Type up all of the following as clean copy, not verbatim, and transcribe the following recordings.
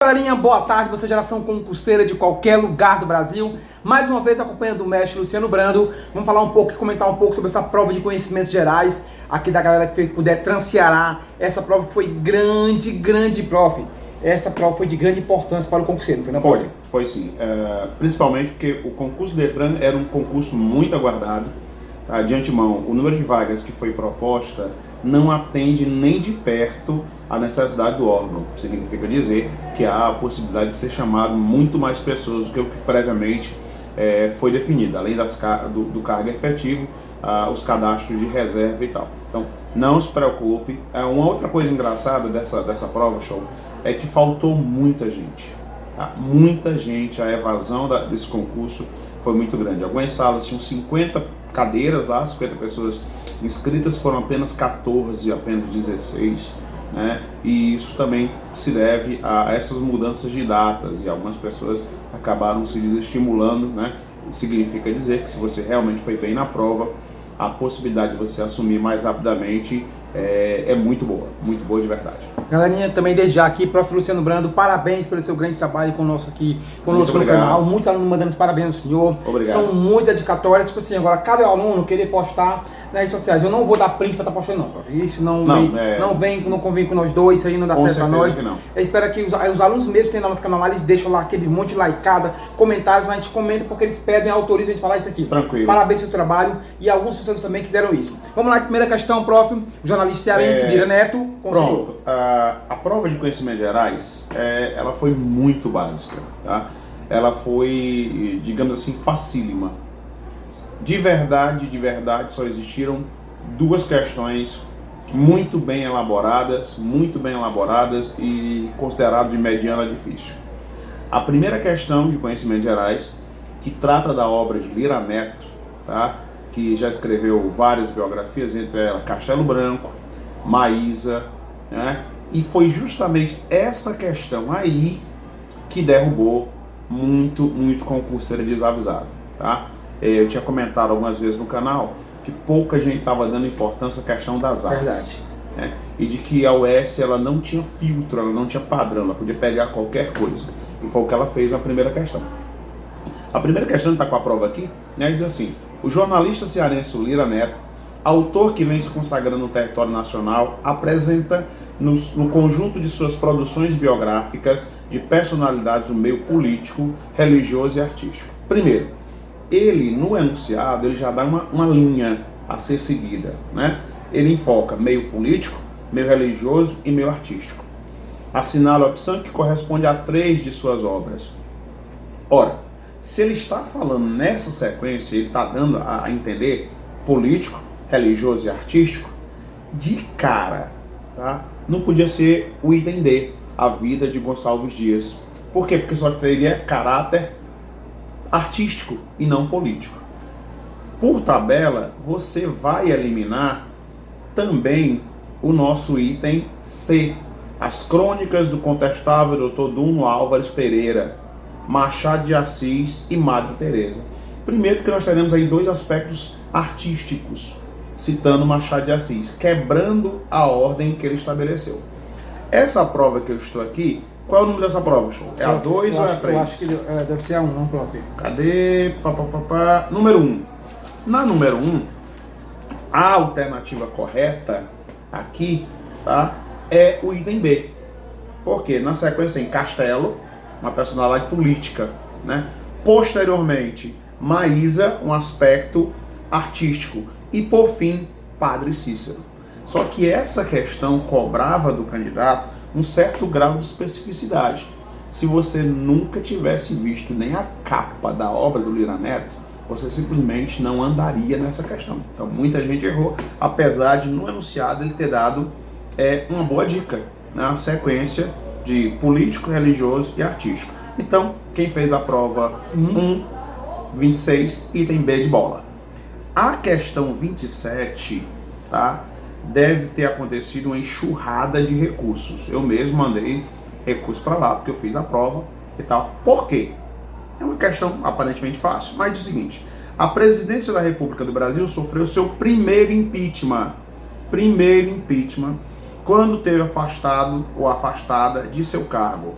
Galerinha, boa tarde, você geração concurseira de qualquer lugar do Brasil. Mais uma vez acompanhando o mestre Luciano Brando. Vamos falar um pouco e comentar um pouco sobre essa prova de conhecimentos gerais aqui da galera que fez puder Transceará. Essa prova foi grande, prof. Essa prova foi de grande importância para o concurseiro, não foi, prof? Foi sim. Principalmente porque o concurso Detran era um concurso muito aguardado. Tá? De antemão, o número de vagas que foi proposta não atende nem de perto a necessidade do órgão. Significa dizer que há a possibilidade de ser chamado muito mais pessoas do que o que previamente foi definido, além do cargo efetivo, os cadastros de reserva e tal. Então, não se preocupe. Uma outra coisa engraçada dessa prova, show, é que faltou muita gente. Tá? Muita gente, a evasão desse concurso foi muito grande. Algumas salas tinham 50 cadeiras lá, 50 pessoas inscritas, foram apenas 14, apenas 16, né? E isso também se deve a essas mudanças de datas, e algumas pessoas acabaram se desestimulando, né? Significa dizer que se você realmente foi bem na prova, a possibilidade de você assumir mais rapidamente é muito boa de verdade. Galerinha, também desde já aqui, prof. Luciano Brando, parabéns pelo seu grande trabalho conosco no canal. Muitos alunos mandando os parabéns ao senhor. Obrigado. São muitas dedicatórias. Tipo assim, agora cabe ao aluno querer postar nas redes sociais. Eu não vou dar print pra estar postando, não, prof. Isso não convém com nós dois, isso aí não dá certo pra nós. Eu espero que os alunos mesmo que tem no nosso canal lá, eles deixam lá aquele monte de likeada, comentários, a gente comenta porque eles pedem, autorizam a gente falar isso aqui. Tranquilo. Parabéns pelo trabalho, e alguns professores também quiseram isso. Vamos lá, primeira questão, prof. O jornalista cearense Lira Neto. Pronto. A prova de conhecimentos gerais, ela foi muito básica, tá? Ela foi, digamos assim, facílima. De verdade, só existiram duas questões muito bem elaboradas e considerado de mediana difícil. A primeira questão de conhecimentos gerais, que trata da obra de Lira Neto, tá? Que já escreveu várias biografias, entre elas Castelo Branco, Maísa, né? E foi justamente essa questão aí que derrubou muito concurseiro desavisado, tá? Eu tinha comentado algumas vezes no canal que pouca gente estava dando importância à questão das artes, né? E de que a UES ela não tinha filtro, ela não tinha padrão, ela podia pegar qualquer coisa. E foi o que ela fez na primeira questão. A primeira questão está com a prova aqui, né? Diz assim: o jornalista cearense Lira Neto, autor que vem se consagrando no território nacional, apresenta no conjunto de suas produções biográficas de personalidades do meio político, religioso e artístico. Primeiro, ele no enunciado ele já dá uma linha a ser seguida, né? Ele enfoca meio político, meio religioso e meio artístico. Assinala a opção que corresponde a 3 de suas obras. Ora, se ele está falando nessa sequência, ele está dando a entender político, religioso e artístico, de cara, tá? Não podia ser o item D, a vida de Gonçalves Dias. Por quê? Porque só teria caráter artístico e não político. Por tabela, você vai eliminar também o nosso item C, as crônicas do contestável Dr. Duno Álvares Pereira, Machado de Assis e Madre Teresa. Primeiro porque nós teremos aí 2 aspectos artísticos, citando Machado de Assis, quebrando a ordem que ele estabeleceu. Essa prova que eu estou aqui, qual é o número dessa prova, show? É a 2 ou é a 3? Eu acho que deve ser a 1, não, prof. Cadê? Número 1. Na número 1, a alternativa correta aqui, tá? É o item B. Porque na sequência tem Castelo, uma personalidade política, né? Posteriormente, Maísa, um aspecto artístico. E por fim, Padre Cícero. Só que essa questão cobrava do candidato um certo grau de especificidade. Se você nunca tivesse visto nem a capa da obra do Lira Neto, você simplesmente não andaria nessa questão. Então muita gente errou, apesar de no enunciado ele ter dado uma boa dica, na sequência de político, religioso e artístico. Então, quem fez a prova 26, item B de bola. A questão 27, tá? Deve ter acontecido uma enxurrada de recursos. Eu mesmo mandei recurso para lá, porque eu fiz a prova e tal. Por quê? É uma questão aparentemente fácil, mas é o seguinte: a presidência da República do Brasil sofreu seu primeiro impeachment. Quando teve afastado ou afastada de seu cargo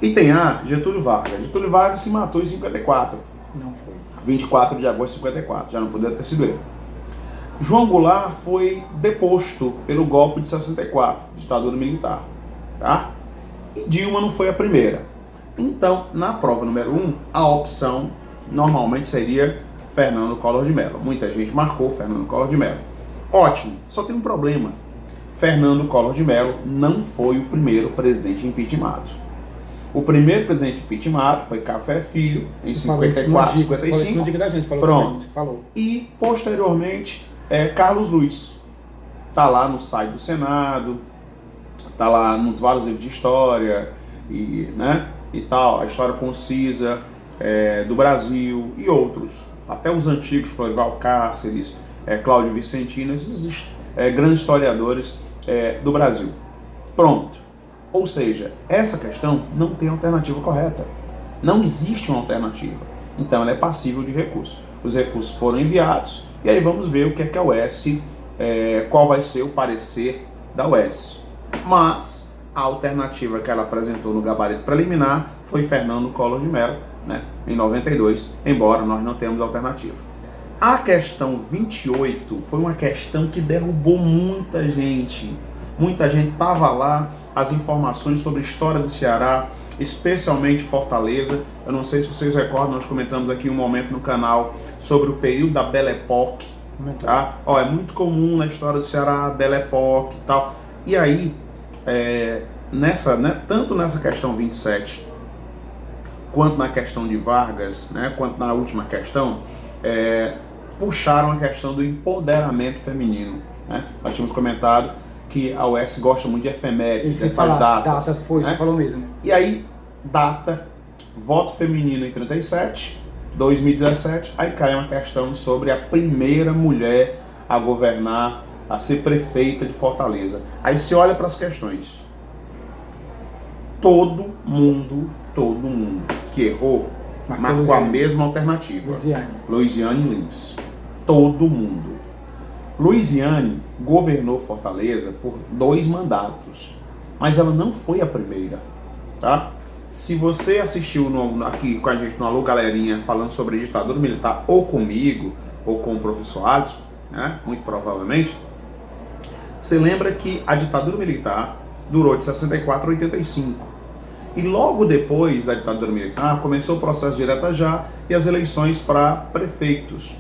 Item A, Getúlio Vargas. Getúlio Vargas se matou em 54. Não foi. 24 de agosto de 54, já não poderia ter sido ele. João Goulart foi deposto pelo golpe de 64, ditadura militar, tá? E Dilma não foi a primeira. Então, na prova número 1, a opção normalmente seria Fernando Collor de Mello. Muita gente marcou Fernando Collor de Mello. Ótimo, só tem um problema. Fernando Collor de Mello não foi o primeiro presidente impeachmentado. O primeiro presidente impeachmentado foi Café Filho, em 54, 55. Pronto. E, posteriormente, Carlos Luiz. Está lá no site do Senado, está lá nos vários livros de história, e tal, a história concisa do Brasil e outros. Até os antigos, Florival Cáceres, Cláudio Vicentino, esses grandes historiadores do Brasil. Pronto. Ou seja, essa questão não tem alternativa correta. Não existe uma alternativa. Então ela é passível de recurso. Os recursos foram enviados e aí vamos ver o que é que a UES, qual vai ser o parecer da UES. Mas a alternativa que ela apresentou no gabarito preliminar foi Fernando Collor de Mello, em 92, embora nós não tenhamos alternativa. A questão 28 foi uma questão que derrubou muita gente. Muita gente estava lá. As informações sobre a história do Ceará, especialmente Fortaleza. Eu não sei se vocês recordam, nós comentamos aqui um momento no canal sobre o período da Belle Époque. Tá? É muito comum na história do Ceará a Belle Époque e tal. E aí, tanto nessa questão 27, quanto na questão de Vargas, quanto na última questão, puxaram a questão do empoderamento feminino. Nós tínhamos comentado que a UES gosta muito de efemérides, dessas datas. Datas foi, você falou mesmo. E aí, data, voto feminino em 37, 2017, aí cai uma questão sobre a primeira mulher a governar, a ser prefeita de Fortaleza. Aí se olha para as questões. Todo mundo que errou, marcou a mesma alternativa. Luiziane Lins. Todo mundo. Luiziane governou Fortaleza por 2 mandatos, mas ela não foi a primeira, tá? Se você assistiu aqui com a gente no Alô Galerinha falando sobre a ditadura militar, ou comigo, ou com o professor Alisson, muito provavelmente, você lembra que a ditadura militar durou de 64 a 85. E logo depois da ditadura militar começou o processo direta já e as eleições para prefeitos.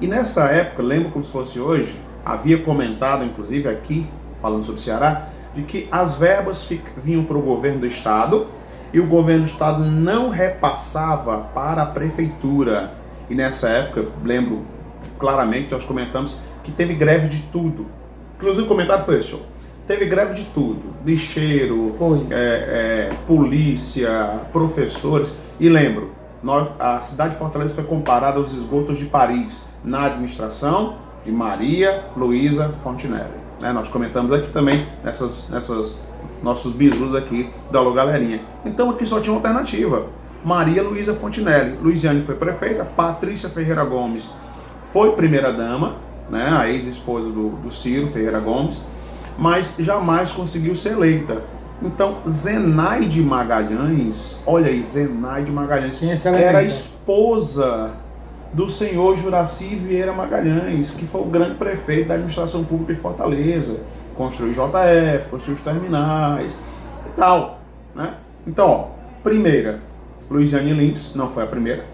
E nessa época, lembro como se fosse hoje, havia comentado, inclusive aqui, falando sobre o Ceará, de que as verbas vinham para o governo do estado e o governo do estado não repassava para a prefeitura. E nessa época, lembro claramente, nós comentamos que teve greve de tudo. Inclusive o comentário foi esse, teve greve de tudo, lixeiro, polícia, professores. E lembro, a cidade de Fortaleza foi comparada aos esgotos de Paris, na administração de Maria Luísa Fontinelli. Nós comentamos aqui também, nessas nossos bisus aqui da Alô Galerinha. Então aqui só tinha uma alternativa, Maria Luísa Fontinelli. Luiziane foi prefeita, Patrícia Ferreira Gomes foi primeira-dama, a ex-esposa do Ciro Ferreira Gomes, mas jamais conseguiu ser eleita. Então, Zenaide Magalhães, olha aí, Zenaide Magalhães, era a esposa do senhor Juraci Vieira Magalhães, que foi o grande prefeito da administração pública de Fortaleza, construiu JF, construiu os terminais e tal. Então, primeira, Luiziane Lins, não foi a primeira.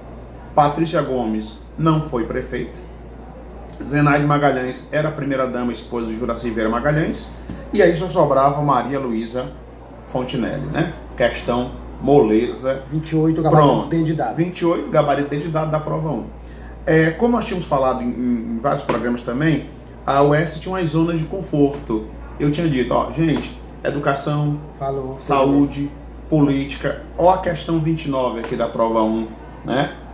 Patrícia Gomes não foi prefeita. Zenaide Magalhães era a primeira-dama, esposa de Juraci Vieira Magalhães. E aí só sobrava Maria Luísa Fontinelli, Questão moleza. 28, gabarito D de dado. 28, gabarito D de dado da prova 1. Como nós tínhamos falado em vários programas também, a UES tinha umas zonas de conforto. Eu tinha dito, gente, educação, saúde, política, a questão 29 aqui da prova 1,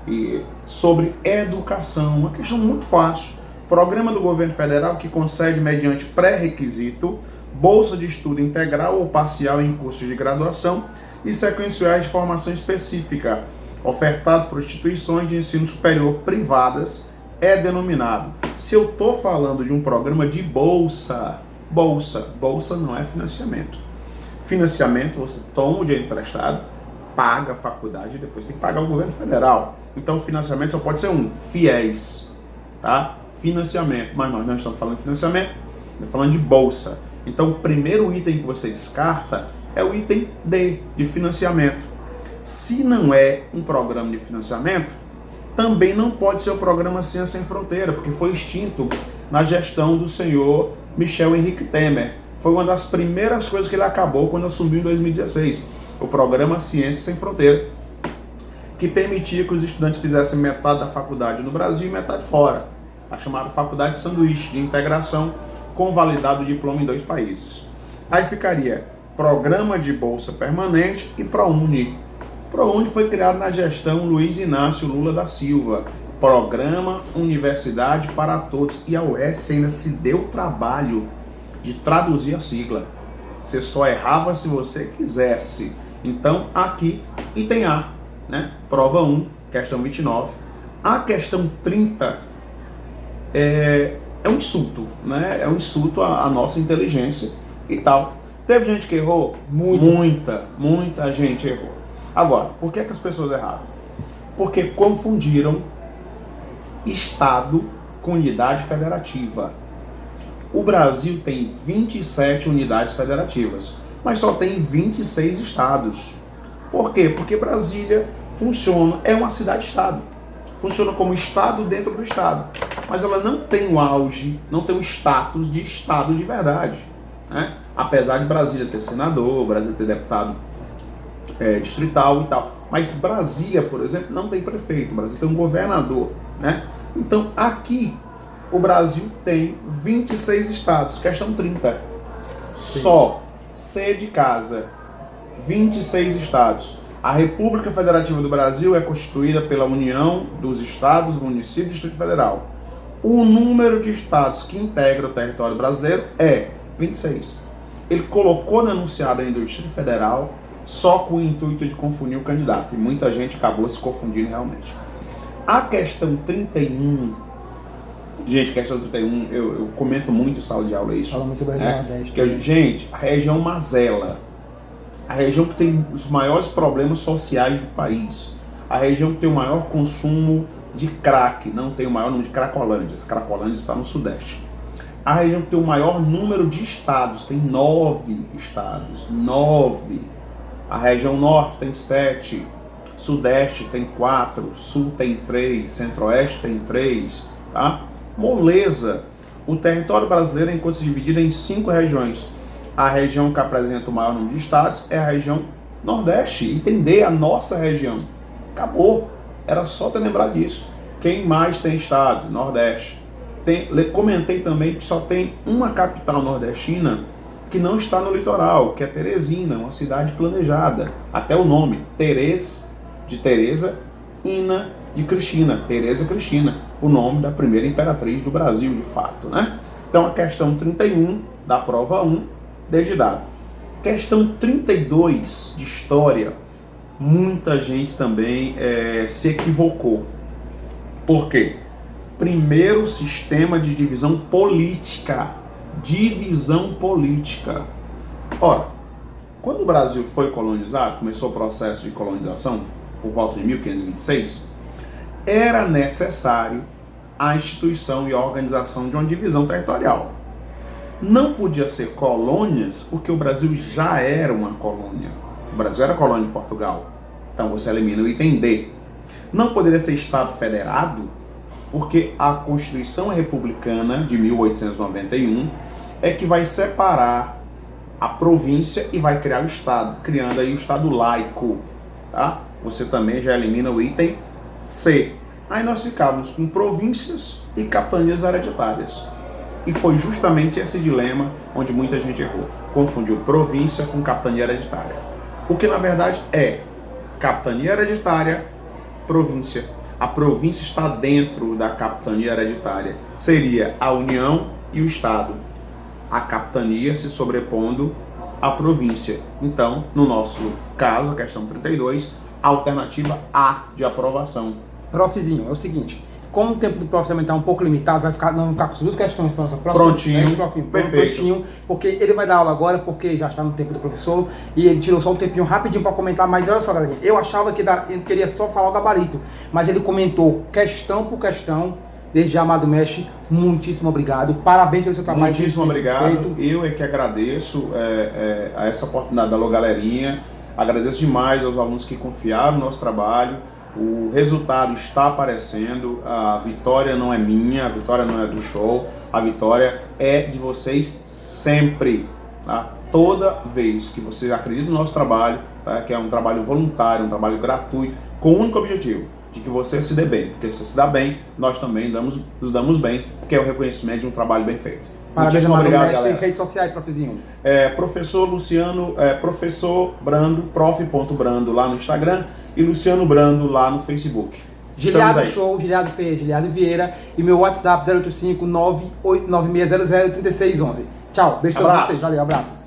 e sobre educação, uma questão muito fácil. Programa do governo federal que concede mediante pré-requisito bolsa de estudo integral ou parcial em cursos de graduação e sequenciais de formação específica, ofertado por instituições de ensino superior privadas, é denominado. Se eu estou falando de um programa de bolsa não é financiamento. Financiamento, você toma o dinheiro emprestado, paga a faculdade e depois tem que pagar o governo federal. Então o financiamento só pode ser FIES, tá? Financiamento, mas nós não estamos falando de financiamento, estamos falando de bolsa. Então o primeiro item que você descarta é o item D, de financiamento. Se não é um programa de financiamento, também não pode ser o programa Ciência Sem Fronteira, porque foi extinto na gestão do senhor Michel Henrique Temer. Foi uma das primeiras coisas que ele acabou quando assumiu em 2016. O programa Ciência Sem Fronteira, que permitia que os estudantes fizessem metade da faculdade no Brasil e metade fora. A chamada Faculdade de Sanduíche, de integração, com validado diploma em 2 países. Aí ficaria Programa de Bolsa Permanente e ProUni. ProUni foi criado na gestão Luiz Inácio Lula da Silva. Programa Universidade para Todos. E a UES ainda se deu o trabalho de traduzir a sigla. Você só errava se você quisesse. Então, aqui, item A, né? Prova 1, questão 29. A questão 30 é um insulto, né? É um insulto à nossa inteligência e tal. Teve gente que errou? Muita gente errou. Agora, por que as pessoas erraram? Porque confundiram Estado com unidade federativa. O Brasil tem 27 unidades federativas, mas só tem 26 estados. Por quê? Porque Brasília funciona, é uma cidade-estado. Funciona como estado dentro do estado. Mas ela não tem o auge, não tem o status de estado de verdade, né? Apesar de Brasília ter senador, Brasília ter deputado distrital e tal. Mas Brasília, por exemplo, não tem prefeito. Brasília tem um governador, né? Então, aqui, o Brasil tem 26 estados. Questão 30. Só C de casa. 26 estados. A República Federativa do Brasil é constituída pela União dos Estados, Municípios e Distrito Federal. O número de estados que integra o território brasileiro é 26. Ele colocou no enunciado ainda do Distrito Federal só com o intuito de confundir o candidato. E muita gente acabou se confundindo realmente. A questão 31... Gente, questão 31, eu comento muito em sala de aula isso. Fala muito bem, né? Gente, a região Mazela, a região que tem os maiores problemas sociais do país, a região que tem o maior consumo de crack, não tem o maior número de cracolândias. Cracolândia está no Sudeste. A região que tem o maior número de estados, tem 9 estados, 9. A região Norte tem 7, Sudeste tem 4, Sul tem 3, Centro-Oeste tem 3, tá? Moleza. O território brasileiro encontra se dividido em 5 regiões. A região que apresenta o maior número de estados é a região Nordeste. Entender a nossa região. Acabou. Era só ter lembrado disso. Quem mais tem estado? Nordeste. Comentei também que só tem uma capital nordestina que não está no litoral, que é Teresina, uma cidade planejada. Até o nome, Tereza, de Teresa, Ina, de Cristina, Teresa Cristina, o nome da primeira imperatriz do Brasil, de fato, né? Então a questão 31 da prova 1, desde dado. Questão 32 de história, muita gente também se equivocou. Por quê? Primeiro sistema de divisão política. Divisão política. Ora, quando o Brasil foi colonizado, começou o processo de colonização, por volta de 1526, era necessário a instituição e a organização de uma divisão territorial. Não podia ser colônias, porque o Brasil já era uma colônia. O Brasil era colônia de Portugal. Então você elimina o item D. Não poderia ser Estado federado, porque a Constituição Republicana de 1891 é que vai separar a província e vai criar o Estado, criando aí o Estado laico, tá? Você também já elimina o item C. Aí nós ficávamos com províncias e capitanias hereditárias. E foi justamente esse dilema onde muita gente errou. Confundiu província com capitania hereditária. O que na verdade é capitania hereditária, província. A província está dentro da capitania hereditária. Seria a União e o Estado. A capitania se sobrepondo à província. Então, no nosso caso, a questão 32, alternativa A de aprovação. Profzinho, é o seguinte, Como o tempo do prof também está um pouco limitado, nós vamos ficar com as duas questões para nossa próxima. Prontinho, perfeito. Prontinho, porque ele vai dar aula agora, porque já está no tempo do professor, e ele tirou só um tempinho rapidinho para comentar, mas olha só, galerinha, eu achava que ele queria só falar o gabarito, mas ele comentou questão por questão. Desde já, amado mestre, muitíssimo obrigado. Parabéns pelo seu trabalho. Muitíssimo obrigado. Eu é que agradeço a essa oportunidade da Alô Galerinha. Agradeço demais aos alunos que confiaram no nosso trabalho. O resultado está aparecendo. A vitória não é minha, a vitória não é do show. A vitória é de vocês sempre. Tá? Toda vez que vocês acreditam no nosso trabalho, tá? Que é um trabalho voluntário, um trabalho gratuito, com o único objetivo de que você se dê bem, porque se você se dá bem, nós também nos damos bem, porque é o reconhecimento de um trabalho bem feito. Parabéns, muitíssimo obrigado, mestre. galera. Redes sociais, profezinho. Professor Luciano, professor Brando, prof.brando lá no Instagram e Luciano Brando lá no Facebook. Giliado Show, Giliado Feia, Giliado Vieira e meu WhatsApp 085 99600 3611. Tchau, beijo a todos vocês, valeu, abraços.